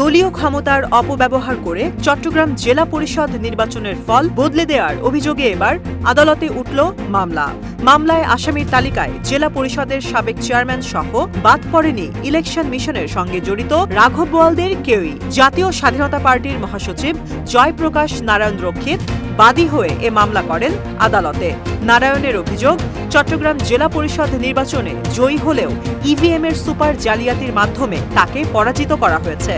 দলীয় ক্ষমতার অপব্যবহার করে চট্টগ্রাম জেলা পরিষদ নির্বাচনের ফল বদলে দেওয়ার অভিযোগে এবার আদালতে উঠল মামলা। মামলায় আসামির তালিকায় জেলা পরিষদের সাবেক চেয়ারম্যান সহ বাদ পড়েনি ইলেকশন মিশনের সঙ্গে জড়িত রাঘব বোয়ালদের কেউই। জাতীয় স্বাধীনতা পার্টির মহাসচিব জয়প্রকাশ নারায়ণ রক্ষিত বাদী হয়ে এ মামলা করেন আদালতে। নারায়ণের অভিযোগ, চট্টগ্রাম জেলা পরিষদ নির্বাচনে জয়ী হলেও ইভিএম-এর সুপার জালিয়াতির মাধ্যমে তাকে পরাজিত করা হয়েছে।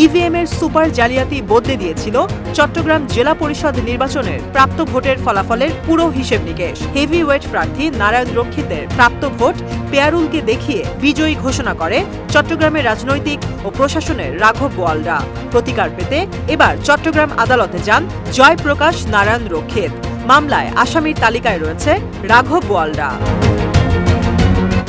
ইভিএম-এর সুপার জালিয়াতি বদলে দিয়েছিল চট্টগ্রাম জেলা পরিষদ নির্বাচনের প্রাপ্ত ভোটের ফলাফলের পুরো হিসেব নিকেশ। হেভিওয়েট প্রার্থী নারায়ণ রক্ষিতের প্রাপ্ত ভোট পেয়ারুলকে দেখিয়ে বিজয়ী ঘোষণা করে চট্টগ্রামের রাজনৈতিক ও প্রশাসনের রাঘব বোয়ালরা। প্রতিকার পেতে এবার চট্টগ্রাম আদালতে যান জয়প্রকাশ নারায়ণ রক্ষিত। মামলায় আসামির তালিকায় রয়েছে রাঘব বোয়ালরা।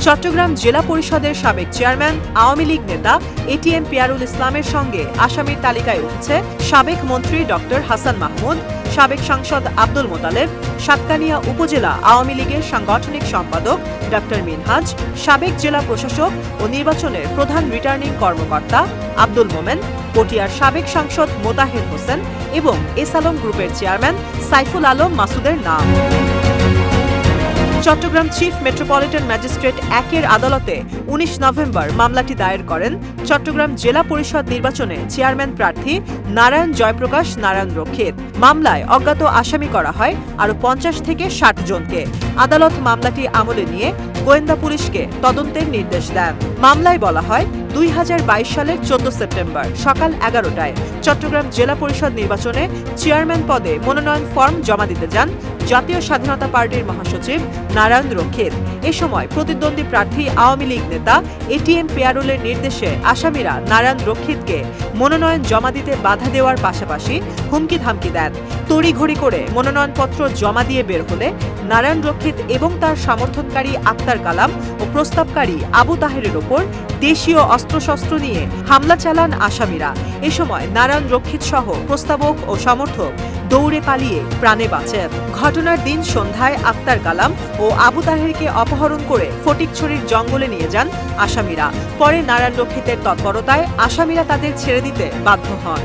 চট্টগ্রাম জেলা পরিষদের সাবেক চেয়ারম্যান আওয়ামী লীগ নেতা এটিএম পেয়ারুল ইসলামের সঙ্গে আসামির তালিকায় উঠেছে সাবেক মন্ত্রী ডক্টর হাসান মাহমুদ, সাবেক সাংসদ আব্দুল মোতালেব, সাতকানিয়া উপজেলা আওয়ামী লীগের সাংগঠনিক সম্পাদক ডক্টর মিনহাজ, সাবেক জেলা প্রশাসক ও নির্বাচনের প্রধান রিটার্নিং কর্মকর্তা আব্দুল মোমেন, পটিয়ার সাবেক সাংসদ মোতাহের হোসেন এবং এস আলম গ্রুপের চেয়ারম্যান সাইফুল আলম মাসুদের নাম। চট্টগ্রাম চিফ মেট্রোপলিটন ম্যাজিস্ট্রেট ১-এর আদালতে ১৯ নভেম্বর মামলাটি দায়ের করেন চট্টগ্রাম জেলা পরিষদ নির্বাচনে চেয়ারম্যান প্রার্থী নারায়ণ জয়প্রকাশ নারায়ণ রক্ষিত। মামলায় অজ্ঞাত আসামি করা হয় আরও ৫০ থেকে ৬০ জনকে। আদালত মামলাটি আমলে নিয়ে গোয়েন্দা পুলিশকে তদন্তের নির্দেশ দেন। মামলায় বলা হয়, ২০২২ সালের ১৪ সেপ্টেম্বর সকাল ১১টায় চট্টগ্রাম জেলা পরিষদ নির্বাচনে চেয়ারম্যান পদে মনোনয়ন ফর্ম জমা দিতে যান জাতীয় স্বাধীনতা পার্টির মহাসচিব নারায়ণ রক্ষিত। এ সময় প্রতিদ্বন্দ্বী প্রার্থী আওয়ামী লীগ নেতা এটিএম পেয়ারুলের নির্দেশে আসামিরা নারায়ণ রক্ষিতকে মনোনয়ন জমা দিতে বাধা দেওয়ার পাশাপাশি হুমকি ধামকি দেন। তড়িঘড়ি করে মনোনয়নপত্র জমা দিয়ে বের হলে নারায়ণ রক্ষিত এবং তার সমর্থনকারী আক্তার কালাম ও প্রস্তাবকারী আবু তাহেরের ওপর দেশীয় অস্ত্রশস্ত্র নিয়ে হামলা চালান আসামিরা। এ সময় নারায়ণ রক্ষিত সহ প্রস্তাবক ও সমর্থক দৌড়ে পালিয়ে প্রাণে বাঁচেন। ঘটনার দিন সন্ধ্যায় আক্তার কালাম ও আবু তাহেরকে অপহরণ করে ফটিকছড়ির জঙ্গলে নিয়ে যান আসামিরা। পরে নারায়ণ রক্ষিতের তৎপরতায় আসামিরা তাদের ছেড়ে দিতে বাধ্য হন।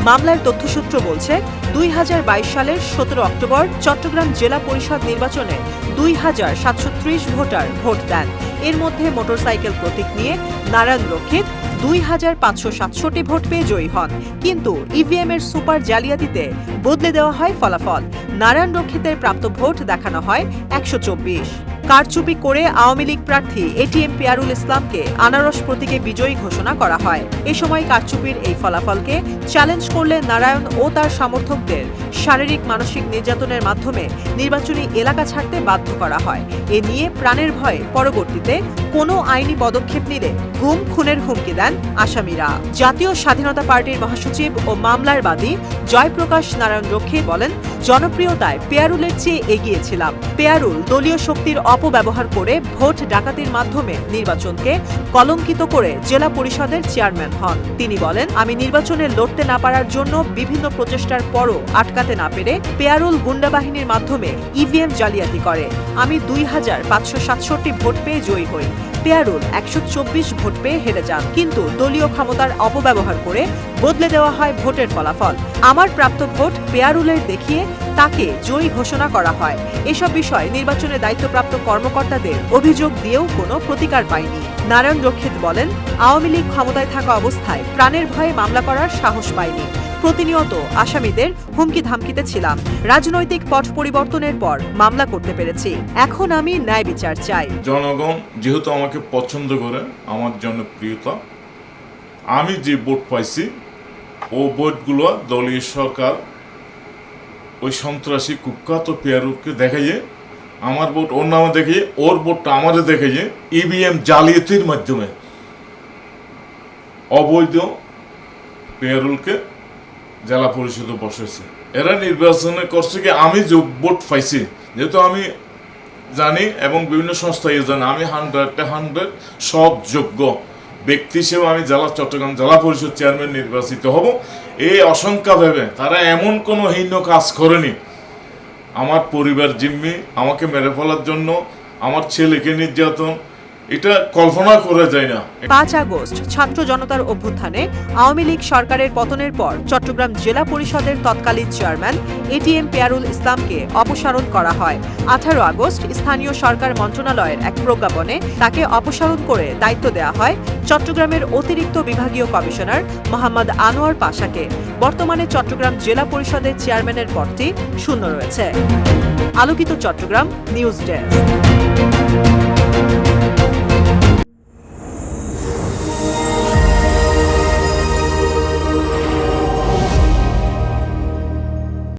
মামলার তথ্যসূত্র বলছে, ২০২২ সালের ১৭ অক্টোবর চট্টগ্রাম জেলা পরিষদ নির্বাচনে ২,৭৩০ ভোটার ভোট দেন। এর মধ্যে মোটরসাইকেল প্রতীক নিয়ে নারায়ণ রক্ষিত ২,৫৬৭ ভোট পেয়ে জয়ী হন। কিন্তু ইভিএম-এর সুপার জালিয়াতিতে বদলে দেওয়া হয় ফলাফল। নারায়ণ রক্ষিতের প্রাপ্ত ভোট দেখানো হয় ১২৪। কারচুপি করে আওয়ামী লীগ প্রার্থী এটিএম পেয়ারুল ইসলামকে আনারস প্রতীকে বিজয়ী ঘোষণা করা হয়। এ সময় কারচুপির এই ফলাফলকে চ্যালেঞ্জ করলে নারায়ণ ও তার সমর্থকদের শারীরিক মানসিক নির্যাতনের মাধ্যমে নির্বাচনী এলাকা ছাড়তে বাধ্য করা হয়। এ নিয়ে প্রাণের ভয়ে পরবর্তীতে কোনো আইনি পদক্ষেপ নিলে গুম খুনের হুমকি দেন আসামিরা। জাতীয় স্বাধীনতা পার্টির মহাসচিব ও মামলার বাদী জয়প্রকাশ নারায়ণ রক্ষিত বলেন, জনপ্রিয়তায় পেয়ারুলের চেয়ে এগিয়েছিলাম। পেয়ারুল দলীয় শক্তির অপব্যবহার করে ভোট ডাকাতির মাধ্যমে নির্বাচনকে কলঙ্কিত করে জেলা পরিষদের চেয়ারম্যান হন। তিনি বলেন, আমি নির্বাচনে লড়তে না পারার জন্য বিভিন্ন প্রচেষ্টার পরও আটকাতে না পেরে পেয়ারুল গুন্ডা বাহিনীর মাধ্যমে ইভিএম জালিয়াতি করে। আমি ২,৫৬৭ ভোট পেয়ে জয়ী হই। পেয়ারুল ১২৪ ভোট পেয়ে হেরে যান। কিন্তু দলীয় ক্ষমতার অপব্যবহার করে বদলে দেওয়া হয় ভোটের ফলাফল। আমার প্রাপ্ত ভোট পেয়ারুলের দেখিয়ে তাকে জয়ী ঘোষণা করা হয়। এসব বিষয়ে নির্বাচনে দায়িত্বপ্রাপ্ত কর্মকর্তাদের অভিযোগ দিয়েও কোনো প্রতিকার পায়নি। নারায়ণ রক্ষিত বলেন, আওয়ামী লীগ ক্ষমতায় থাকা অবস্থায় প্রাণের ভয়ে মামলা করার সাহস পায়নি। প্রতিনিয়ত আসামিদের হুমকি ধামকিতে ছিলাম। রাজনৈতিক পট পরিবর্তনের পর মামলা করতে পেরেছি। এখন আমি ন্যায় বিচার চাই। জনগণ যেহেতু আমাকে পছন্দ করে, আমার জনপ্রিয়তা, আমি যে ভোট পাইছি ও ভোটগুলো দলীয় সরকার ওই সন্ত্রাসী কুখ্যাত পেয়ারুলকে দেখাইয়ে আমার ভোট ওর নামে দেখিয়ে ওর ভোটটা আমাদের দেখাইয়ে ইভিএম জালিয়াতির মাধ্যমে অবৈধ পেয়ারুলকে জেলা পরিষদে বসেছে। এরা নির্বাচনে করছে কি আমি যে ভোট পাইছি, যেহেতু আমি জানি এবং বিভিন্ন সংস্থা জানে আমি 100 সব যোগ্য ব্যক্তি হিসেবে আমি চট্টগ্রাম জেলা পরিষদ চেয়ারম্যান নির্বাচিত হব, এই আশঙ্কা ভেবে তারা এমন কোনো হীন কাজ করেনি। আমার পরিবার জিম্মি, আমাকে মেরে ফেলার জন্য, আমার ছেলেকে নির্যাতন, এটা কল্পনা করা যায় না। 5 আগস্ট ছাত্র জনতার অভ্যুত্থানে আওয়ামী লীগ সরকারের পতনের পর চট্টগ্রাম জেলা পরিষদের তৎকালীন চেয়ারম্যান এটিএম পেয়ারুল ইসলামকে অপসারণ করা হয়। 18 আগস্ট স্থানীয় সরকার মন্ত্রণালয়ের এক প্রজ্ঞাপনে তাকে অপসারণ করে দায়িত্ব দেওয়া হয় চট্টগ্রামের অতিরিক্ত বিভাগীয় কমিশনার মোহাম্মদ আনোয়ার পাশাকে। বর্তমানে চট্টগ্রাম জেলা পরিষদের চেয়ারম্যানের পদটি শূন্য রয়েছে। আলোকিত চট্টগ্রাম নিউজ ডেস্ক।